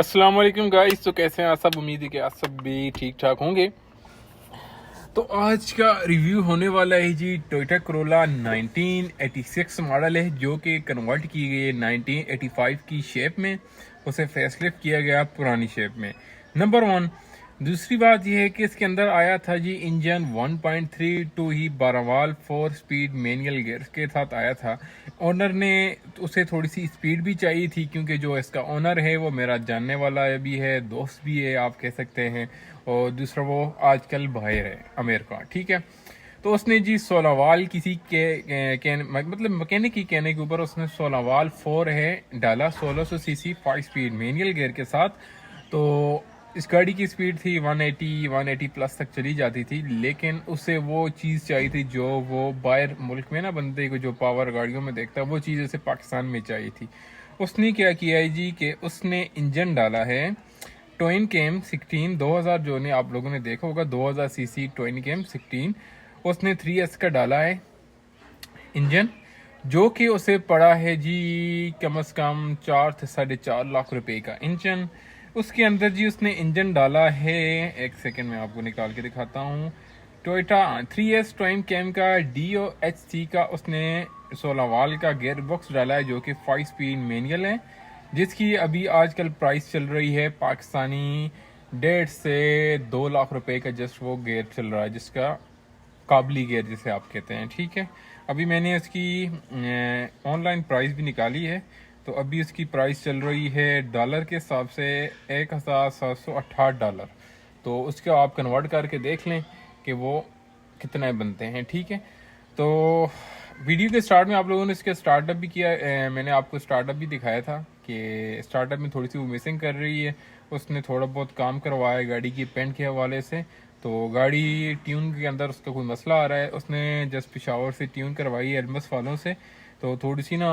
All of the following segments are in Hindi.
अस्सलाम वालेकुम गाइस। तो कैसे हैं आप सब? उम्मीद है कि आप सब भी ठीक ठाक होंगे। तो आज का रिव्यू होने वाला है जी टोयोटा करोला 1986 मॉडल है, जो कि कन्वर्ट की गई है 1985 की शेप में। उसे फेसलिफ्ट किया गया पुरानी शेप में। Number one. दूसरी बात यह है कि इसके अंदर आया था जी इंजन 1.32 ही 12 वाल्व 4 स्पीड मैनुअल गियर के साथ आया था। ओनर ने उसे थोड़ी सी स्पीड भी चाहिए थी, क्योंकि जो इसका ओनर है वो मेरा जानने वाला भी है, दोस्त भी है आप कह सकते हैं, और दूसरा वो आजकल बाहर है अमेरिका। ठीक है, तो उसने जी 16 वाल किसी के मतलब मैकेनिक की कहने के ऊपर उसने 16 वाल 4 है डाला, 1600 सीसी 5 स्पीड मैनुअल गियर के साथ। तो इस गाड़ी की स्पीड थी 180 प्लस तक चली जाती थी, लेकिन उसे वो चीज़ चाहिए थी जो वो बाहर मुल्क में ना बंदे को जो पावर गाड़ियों में देखता है, वो चीज़ उसे पाकिस्तान में चाहिए थी। उसने क्या किया है जी कि उसने इंजन डाला है ट्विन कैम 16 2000, जो ने आप लोगों ने देखा होगा 2000 सीसी ट्विन कैम 16। उसने 3S का डाला है इंजन, जो कि उसे पड़ा है जी कम से कम 4 से 4.5 लाख रुपए का इंजन। उसके अंदर जी उसने इंजन डाला है, एक सेकंड में आपको निकाल के दिखाता हूँ, टोयोटा 3S ट्विन कैम का DOHC का उसने 16 वाल का गियर बॉक्स डाला है, जो कि 5 स्पीड मैनुअल है, जिसकी अभी आजकल प्राइस चल रही है पाकिस्तानी 1.5 से 2 लाख रुपए का। जस्ट वो गियर चल रहा है जिसका काबली गियर जिसे आप कहते हैं। ठीक है, अभी मैंने इसकी ऑनलाइन प्राइस भी निकाली है। तो अभी इसकी प्राइस चल रही है डॉलर के हिसाब से $1768। तो उसको आप कन्वर्ट करके देख लें कि वो कितने बनते हैं। ठीक है, तो वीडियो के स्टार्ट में आप लोगों ने इसका स्टार्टअप भी किया, मैंने आपको स्टार्टअप भी दिखाया था कि स्टार्टअप में थोड़ी सी वो मिसिंग कर रही है। उसने थोड़ा बहुत काम करवाया गाड़ी की पेंट के हवाले से। तो गाड़ी ट्यून के अंदर उसका कोई मसला आ रहा है, उसने जस्ट पिशावर से ट्यून करवाई है एल्मस वालों से। तो थोड़ी सी ना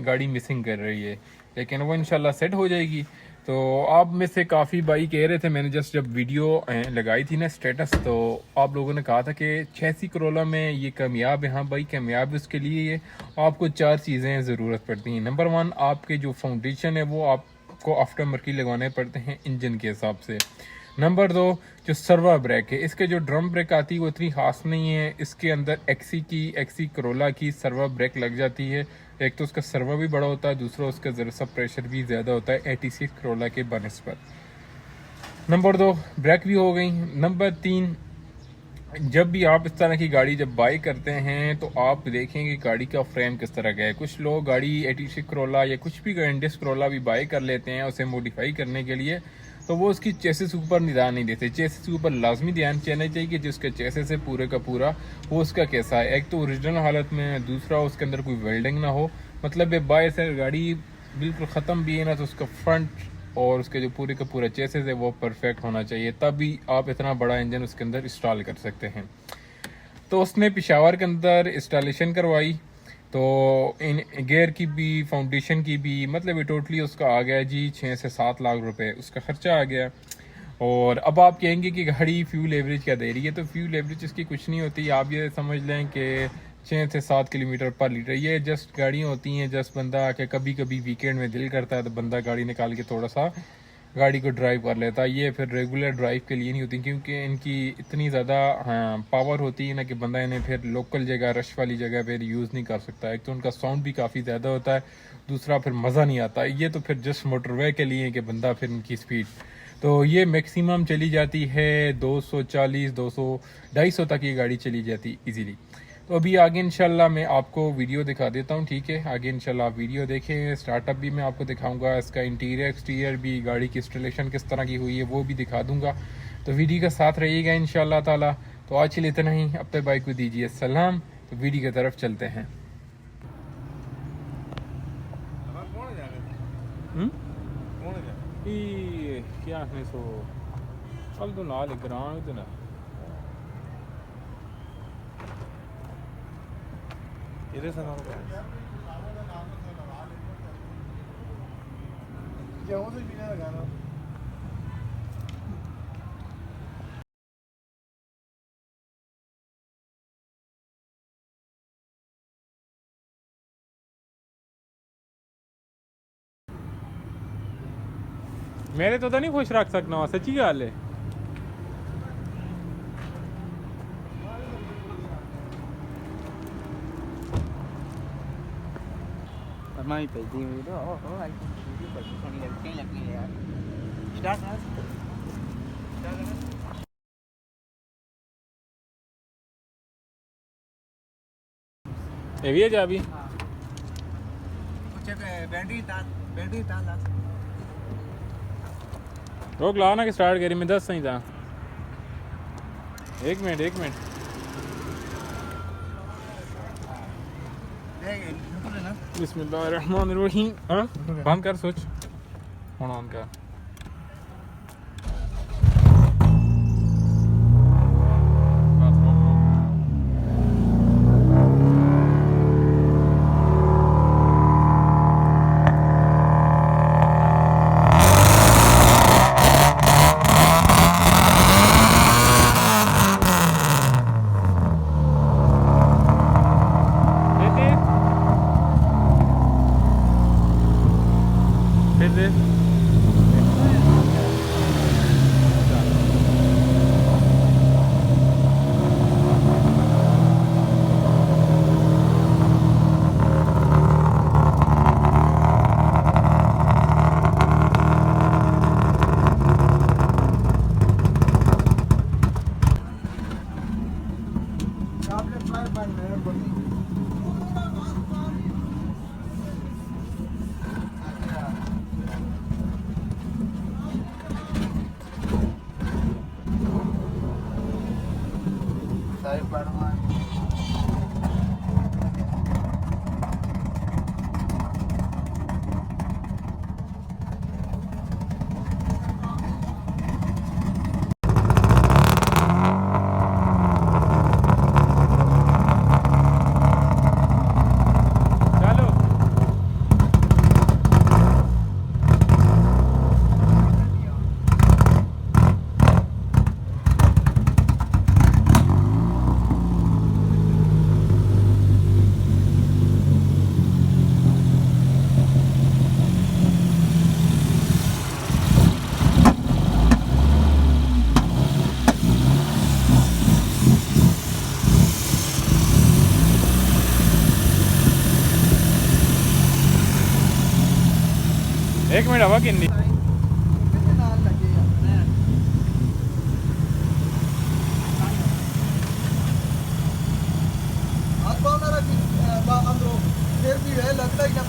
गाड़ी मिसिंग कर रही है, लेकिन वो इंशाल्लाह सेट हो जाएगी। तो आप में से काफ़ी भाई कह रहे थे, मैंने जस्ट जब वीडियो लगाई थी ना स्टेटस, तो आप लोगों ने कहा था कि 86 करोला में ये कामयाब है। हाँ भाई, कामयाब उसके लिए ये आपको 4 चीज़ें ज़रूरत पड़ती हैं। नंबर वन, आपके जो फाउंडेशन है वो आपको आफ्टर मार्केट लगवाने पड़ते हैं इंजन के हिसाब से। नंबर दो, जो सर्वर ब्रेक है, इसके जो ड्रम ब्रेक आती है वो इतनी खास नहीं है। इसके अंदर एक्सी करोला की सर्वर ब्रेक लग जाती है। एक तो उसका सर्वर भी बड़ा होता है, दूसरा उसका ज़रा सा प्रेशर भी ज़्यादा होता है 86 करोला के बनस्पत। नंबर दो, ब्रेक भी हो गई। नंबर तीन, जब भी आप इस तरह की गाड़ी जब बाई करते हैं तो आप देखेंगे गाड़ी का फ्रेम किस तरह का है। कुछ लोग गाड़ी 86 करोला या कुछ भी इंडस करोला भी बाई कर लेते हैं उसे मॉडिफाई करने के लिए, तो वो उसकी चेसिस ऊपर ध्यान नहीं देते। चेसिस के ऊपर लाजमी ध्यान देना चाहिए कि जिसका चेसिस है पूरे का पूरा वो उसका कैसा है। एक तो ओरिजिनल हालत में, दूसरा उसके अंदर कोई वेल्डिंग ना हो। मतलब ये बाय से गाड़ी बिल्कुल ख़त्म भी है ना, तो उसका फ्रंट और उसके जो पूरे का पूरा चेसिस है वो परफेक्ट होना चाहिए, तभी आप इतना बड़ा इंजन उसके अंदर इंस्टॉल कर सकते हैं। तो उसने पिशावर के अंदर इंस्टॉलेशन करवाई, तो इन गेयर की भी फाउंडेशन की भी, मतलब ये टोटली उसका आ गया जी 6 से 7 लाख रुपए उसका खर्चा आ गया। और अब आप कहेंगे कि गाड़ी फ्यूल एवरेज क्या दे रही है, तो फ्यूल एवरेज इसकी कुछ नहीं होती। आप ये समझ लें कि 6 से 7 किलोमीटर पर लीटर। ये जस्ट गाड़ियाँ होती हैं, जस्ट बंदा के कभी कभी वीकेंड में दिल करता है तो बंदा गाड़ी निकाल के थोड़ा सा गाड़ी को ड्राइव कर लेता है। ये फिर रेगुलर ड्राइव के लिए नहीं होती, क्योंकि इनकी इतनी ज़्यादा पावर होती है ना कि बंदा इन्हें फिर लोकल जगह रश वाली जगह पर यूज़ नहीं कर सकता। एक तो उनका साउंड भी काफ़ी ज़्यादा होता है, दूसरा फिर मज़ा नहीं आता। ये तो फिर जस्ट मोटरवे के लिए कि बंदा फिर इनकी स्पीड, तो ये मैक्सिमम चली जाती है 240 200 250 तक ये गाड़ी चली जाती इजीली। तो अभी आगे इंशाल्लाह मैं आपको वीडियो दिखा देता हूँ। ठीक है, आगे इंशाल्लाह आप वीडियो देखें। स्टार्टअप भी मैं आपको दिखाऊंगा, इसका इंटीरियर एक्सटीरियर भी, गाड़ी की इंस्टॉलेशन किस तरह की हुई है वो भी दिखा दूंगा। तो वीडियो का साथ रहिएगा इंशाल्लाह ताला। तो आज के लिए इतना ही, अपने भाई को दीजिए सलाम। तो वीडियो की तरफ चलते हैं। क्या है सो चल तो नाल ग्रां तो ना इधर से नाम क्या वो से बिना गाना मेरे तो नहीं खुश रख सकना सच्ची गल है मैं पे दी हुई तो ओ आई वीडियो पर सोनी लगती है यार स्टार्ट ये भी है चाबी कुछ बैटरी तार ला रोक ला ना कि स्टार्ट करी मैं 10 सही था एक मिनट बिस्मिल्लाहिर्रहमानिर्रहीम हाँ बंद कर स्विच फोन ऑन कर फिर दे एक मिनट हवा किन्नी लगता ही ना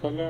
चले